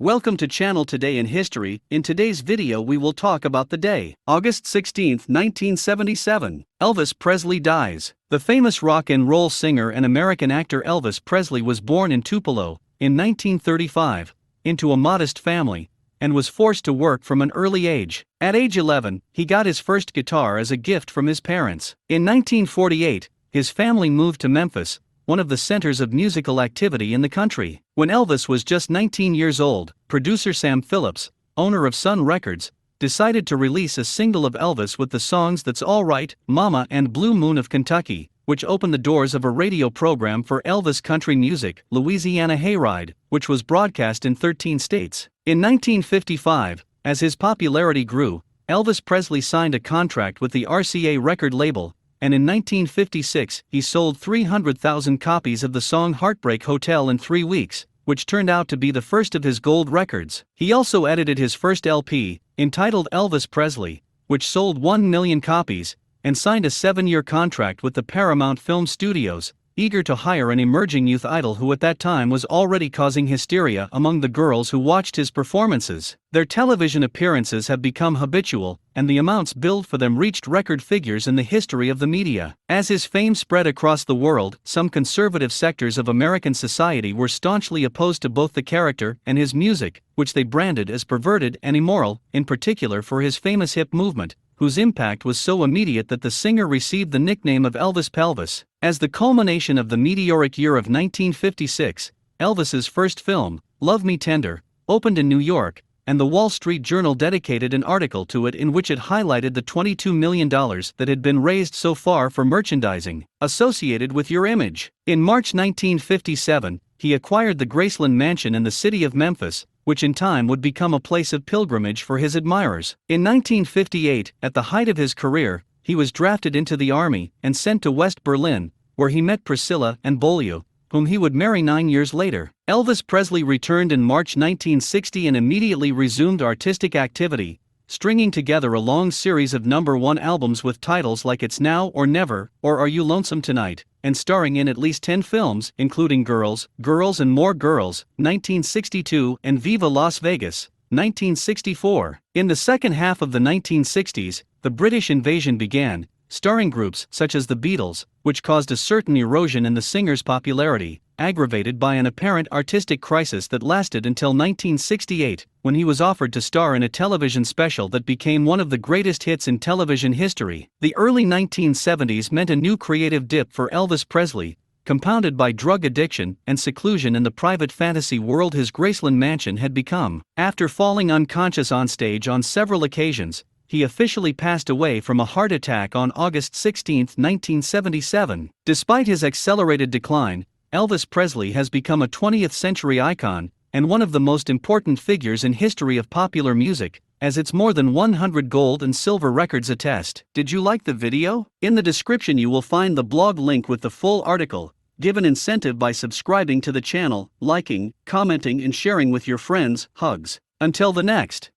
Welcome to Channel Today in History. In today's video we will talk about the day, August 16, 1977. Elvis Presley dies. The famous rock and roll singer and American actor Elvis Presley was born in Tupelo, in 1935, into a modest family, and was forced to work from an early age. At age 11, he got his first guitar as a gift from his parents. In 1948, his family moved to Memphis, one of the centers of musical activity in the country. When Elvis was just 19 years old, producer Sam Phillips, owner of Sun Records, decided to release a single of Elvis with the songs That's All Right, Mama and Blue Moon of Kentucky, which opened the doors of a radio program for Elvis country music, Louisiana Hayride, which was broadcast in 13 states. In 1955, as his popularity grew, Elvis Presley signed a contract with the RCA record label, and in 1956 he sold 300,000 copies of the song Heartbreak Hotel in 3 weeks, which turned out to be the first of his gold records. He also edited his first LP, entitled Elvis Presley, which sold 1 million copies, and signed a 7-year contract with the Paramount Film Studios, eager to hire an emerging youth idol who at that time was already causing hysteria among the girls who watched his performances. Their television appearances have become habitual, and the amounts billed for them reached record figures in the history of the media. As his fame spread across the world, some conservative sectors of American society were staunchly opposed to both the character and his music, which they branded as perverted and immoral, in particular for his famous hip movement, whose impact was so immediate that the singer received the nickname of Elvis Pelvis. As the culmination of the meteoric year of 1956, Elvis's first film, Love Me Tender, opened in New York, and the Wall Street Journal dedicated an article to it in which it highlighted the $22 million that had been raised so far for merchandising associated with your image. In March 1957, he acquired the Graceland Mansion in the city of Memphis, which in time would become a place of pilgrimage for his admirers. In 1958, at the height of his career, he was drafted into the army and sent to West Berlin, where he met Priscilla and Beaulieu, whom he would marry 9 years later. Elvis Presley returned in March 1960 and immediately resumed artistic activity, stringing together a long series of #1 albums with titles like It's Now or Never, or Are You Lonesome Tonight, and starring in at least 10 films, including Girls, Girls and More Girls, 1962, and Viva Las Vegas, 1964. In the second half of the 1960s, the British invasion began, starring groups such as the Beatles, which caused a certain erosion in the singer's popularity, aggravated by an apparent artistic crisis that lasted until 1968, when he was offered to star in a television special that became one of the greatest hits in television history. The early 1970s meant a new creative dip for Elvis Presley, compounded by drug addiction and seclusion in the private fantasy world his Graceland Mansion had become. After falling unconscious on stage on several occasions, he officially passed away from a heart attack on August 16, 1977. Despite his accelerated decline, Elvis Presley has become a 20th-century icon and one of the most important figures in history of popular music, as its more than 100 gold and silver records attest. Did you like the video? In the description you will find the blog link with the full article. Give an incentive by subscribing to the channel, liking, commenting and sharing with your friends. Hugs. Until the next.